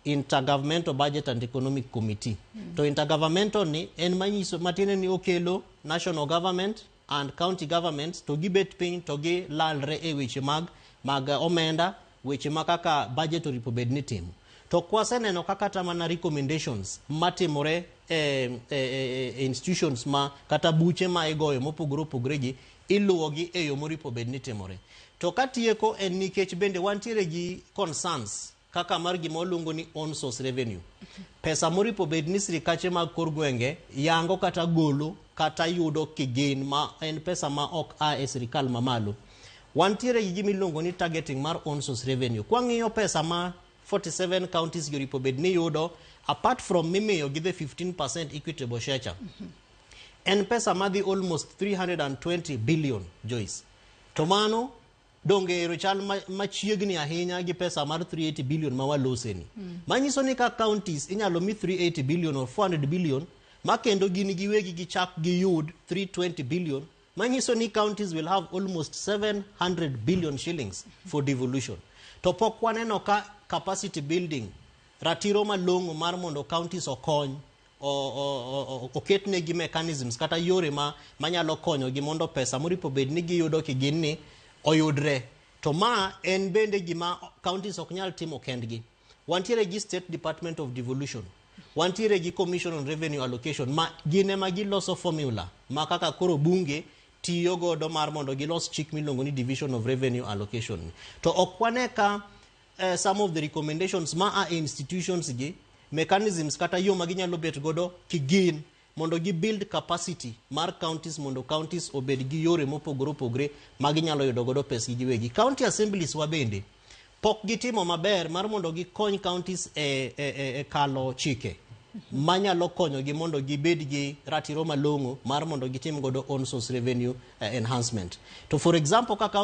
Intergovernmental Budget and Economic Committee. To intergovernmental ni en manyiso matine ni okelo national government and county governments to gibet piny to gi lalre e weche mag omenda, weche makaka budgetary po bedni timo. To kwaseneno kaka tamana recommendations matimore institutions ma kata buche ma igoyo mopogore opogore gi iluwogi e yo moripo bedni timore. To katieko en nikech bende wantiere gi concerns kaka mar gima oluongo ni on source revenue. Pesa moripo bedni sirikache mag kor gwenge yango kata golo kata yudo kigen ma en pesa ma ok a e sirikal mamalo. Wantiere gi gima iluongo ni targeting mar on source revenue. Kwang'iyo pesa ma 47 counties yoripo bedni yudo, apart from mimiyo gi the 15% equitable share, en pesa madhi almost 320 billion, Joyce. To mano donge ero chal machiegni ahinya gi pesa mar 380 billion ma waloseni. Manyiso ni ka counties inyalo mi 380 billion or 400 billion, makendo gini giwegi gichak giyud 320 billion, manyiso ni counties will have almost 700 billion shillings for devolution. To pok waneno ka capacity building, ratiro malongo mar mondo counties okony, oketnegi mechanisms kata yore manyalo konyo gi mondo pesa moripo bedni giyudo kiginni oyudre. To ma en bende gima counties ok nyal timo kendgi. Wantiere gi State Department of Devolution, wantiere gi Commission on Revenue Allocation, ma gine ma giloso formula ma kaka koro bunge tiyo godo mar mondo gilos chik miluongo ni Division of Revenue Allocation. To ok wane ka some of the recommendations ma a institutions gi mechanisms kata yo ma ginyalo bet godo kigin mondo gi build capacity mar counties mondo counties obed gi yore mopogore opogore ma ginyalo yudo godo pesa giwegi. County assemblies wa bende pok gitimo maber mar mondo gi kony counties kalo chike manyalo konyo gi mondo gibed gi ratiro malongo mar mondo gitim godo on source revenue enhancement. To for example kaka